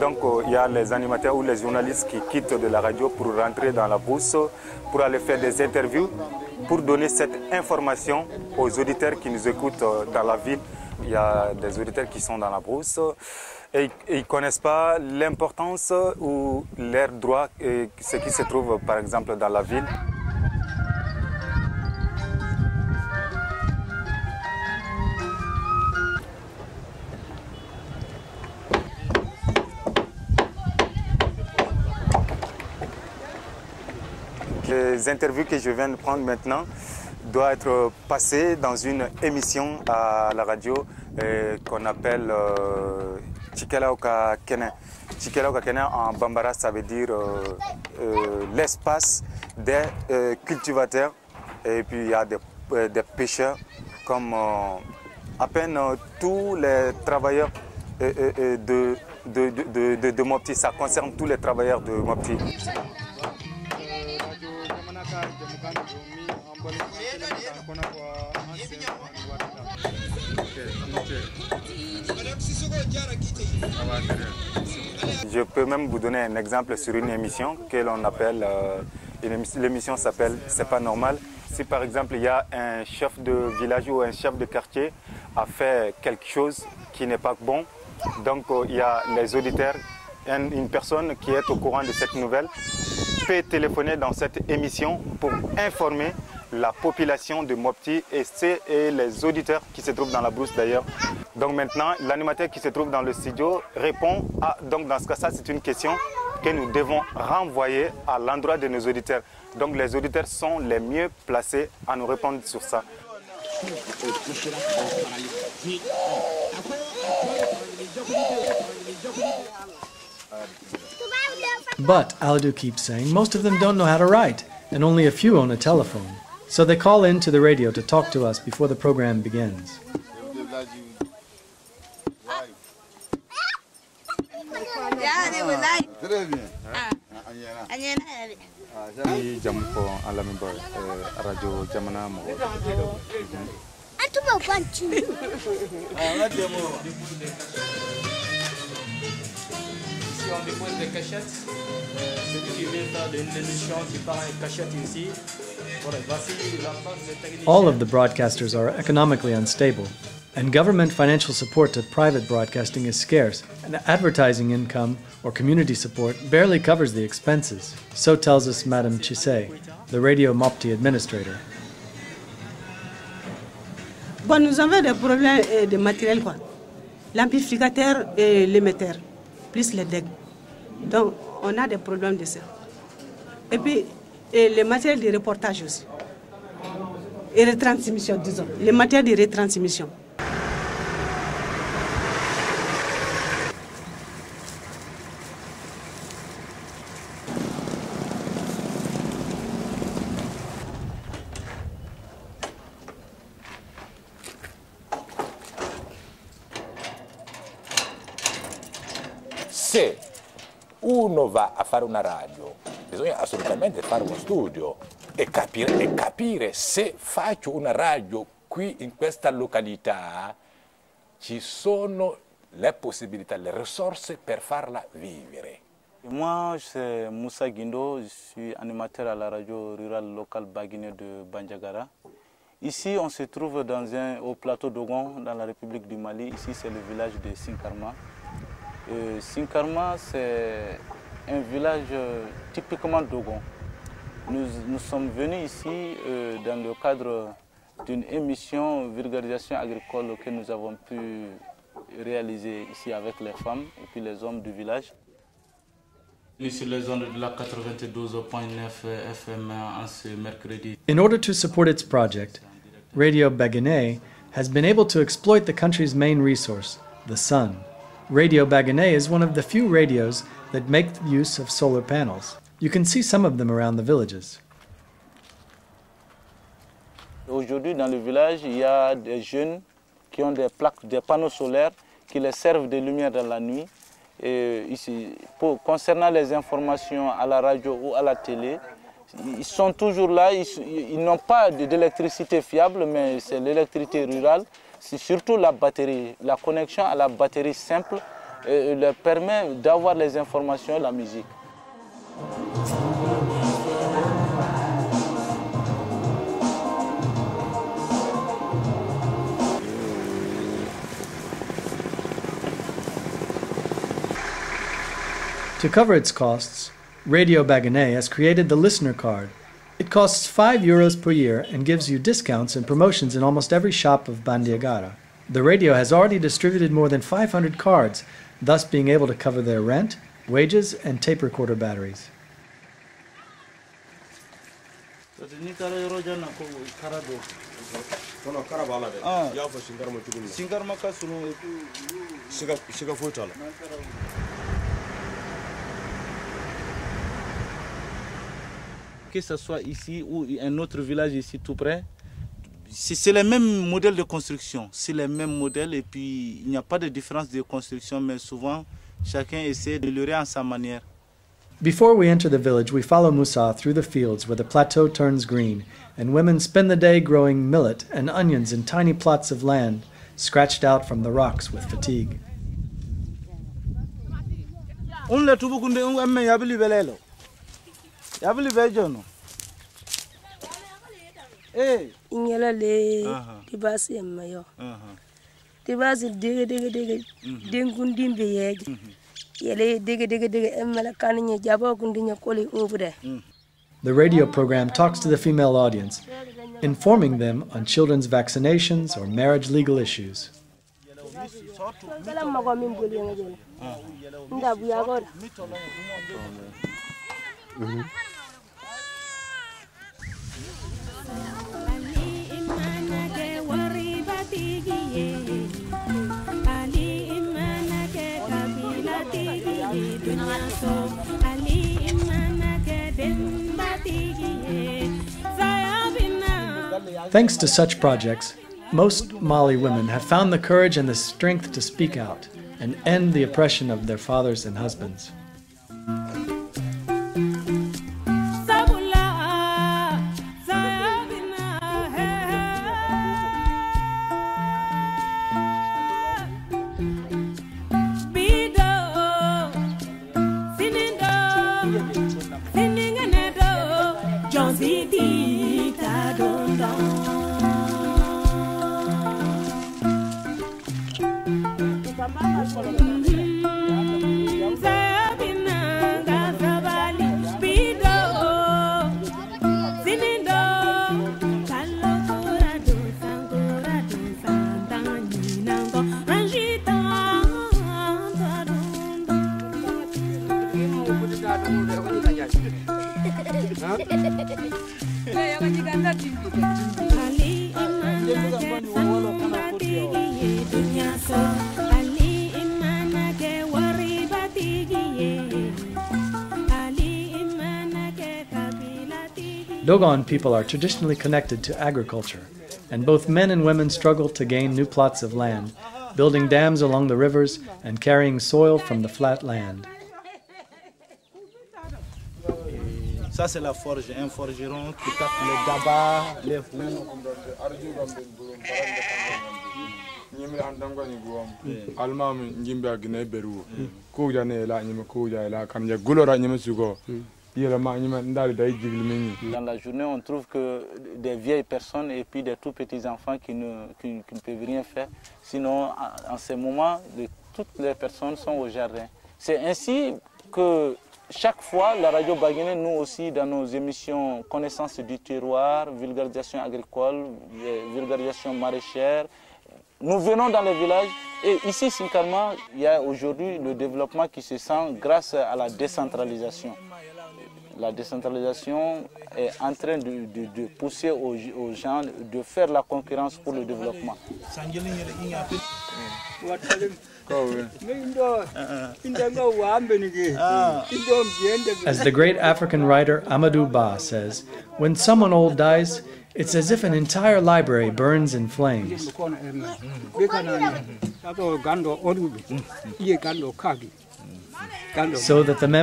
Donc il y a les animateurs ou les journalistes qui quittent de la radio pour rentrer dans la brousse, pour aller faire des interviews, pour donner cette information aux auditeurs qui nous écoutent dans la ville. Il y a des auditeurs qui sont dans la brousse et ils ne connaissent pas l'importance ou leurs droits, et ce qui se trouve par exemple dans la ville. Les interviews que je viens de prendre maintenant doivent être passées dans une émission à la radio qu'on appelle Chikelaoka Kene. Chikelaoka Kene en bambara, ça veut dire l'espace des cultivateurs, et puis il y a des pêcheurs, comme à peine tous les travailleurs de Mopti. Ça concerne tous les travailleurs de Mopti. Je peux même vous donner un exemple sur une émission que l'on appelle, l'émission s'appelle C'est pas normal. Si par exemple il y a un chef de village ou un chef de quartier a fait quelque chose qui n'est pas bon, donc il y a les auditeurs, une personne qui est au courant de cette nouvelle peut téléphoner dans cette émission pour informer la population de Mopti et les auditeurs qui se trouvent dans la brousse d'ailleurs. Donc maintenant, l'animateur qui se trouve dans le studio répond à... Donc dans ce cas, ça c'est une question que nous devons renvoyer à l'endroit de nos auditeurs. Donc les auditeurs sont les mieux placés à nous répondre sur ça. But, Aladu keeps saying, most of them don't know how to write, and only a few own a telephone. So they call in to the radio to talk to us before the program begins. Ici on dépose des cachettes. Celui qui vient faire une émission qui part en cachette ici. All of the broadcasters are economically unstable, and government financial support to private broadcasting is scarce, and advertising income or community support barely covers the expenses. So tells us Madame Chise, the Radio Mopti administrator. Bon, nous avons des problèmes de matériel, quoi. L'amplificateur et l'émetteur, plus les decks. Donc, on a des problèmes de ça. Et puis, les matériels de reportage aussi. Et retransmission, disons. Les matériels de retransmission. Se uno va a fare una radio, bisogna assolutamente fare uno studio e capire se faccio una radio qui in questa località ci sono le possibilità, le risorse per farla vivere. Moi, c'est Moussa Guindo, je suis animateur à la radio rurale locale Baguiné de Bandiagara. Ici, on se trouve au plateau d'Ogon, dans la République du Mali. Ici, c'est le village de Sinkarma. Sinkarma, c'est un village typiquement d'Ogon. Nous sommes venus ici dans le cadre d'une émission vulgarisation agricole que nous avons pu réaliser ici avec les femmes et puis les hommes du village. Sur les ondes de la 92.9 FM en ce mercredi. In order to support its project, Radio Baguiné has been able to exploit the country's main resource, the sun. Radio Baguiné is one of the few radios that make use of solar panels. You can see some of them around the villages. Aujourd'hui, dans le village, il y a des jeunes qui ont des panneaux solaires qui les servent de lumière dans la nuit. Et ici, concernant les informations à la radio ou à la télé, ils sont toujours là, ils n'ont pas d'électricité fiable, mais c'est l'électricité rurale. c'est surtout la batterie. La connexion à la batterie simple leur permet d'avoir les informations et la musique. To cover its costs, Radio Bagane has created the listener card. It costs €5 per year and gives you discounts and promotions in almost every shop of Bandiagara. The radio has already distributed more than 500 cards, thus being able to cover their rent, wages, and tape recorder batteries. Que ce soit ici ou un autre village ici tout près, c'est les mêmes modèles de construction, c'est les mêmes modèles et puis il n'y a pas de différence de construction, mais souvent chacun essaie de l'améliorer à sa manière. Before we enter the village, we follow Musa through the fields where the plateau turns green, and women spend the day growing millet and onions in tiny plots of land, scratched out from the rocks with fatigue. Ingela le tibasi mayo tibasi dege dengundi be yeji yele dege emala kaninya jabo kundinya koli obude. The radio program talks to the female audience, informing them on children's vaccinations or marriage legal issues. Thanks to such projects, most Mali women have found the courage and the strength to speak out and end the oppression of their fathers and husbands. Dogon people are traditionally connected to agriculture, and both men and women struggle to gain new plots of land, building dams along the rivers and carrying soil from the flat land. Ça c'est la forge, un forgeron qui tape les gabas, les fous. Dans la journée, on trouve que des vieilles personnes et puis des tout petits enfants qui ne peuvent rien faire. Sinon, en ce moment, toutes les personnes sont au jardin. C'est ainsi que chaque fois, la radio Baguené, nous aussi, dans nos émissions Connaissance du terroir, vulgarisation agricole, vulgarisation maraîchère, nous venons dans les villages et ici, Sinkarma, il y a aujourd'hui le développement qui se sent grâce à la décentralisation. La décentralisation est en train de pousser aux gens de faire la concurrence pour le développement. As the great African writer Amadou Ba says, when someone old dies, it's as if an entire library burns in flames. So that the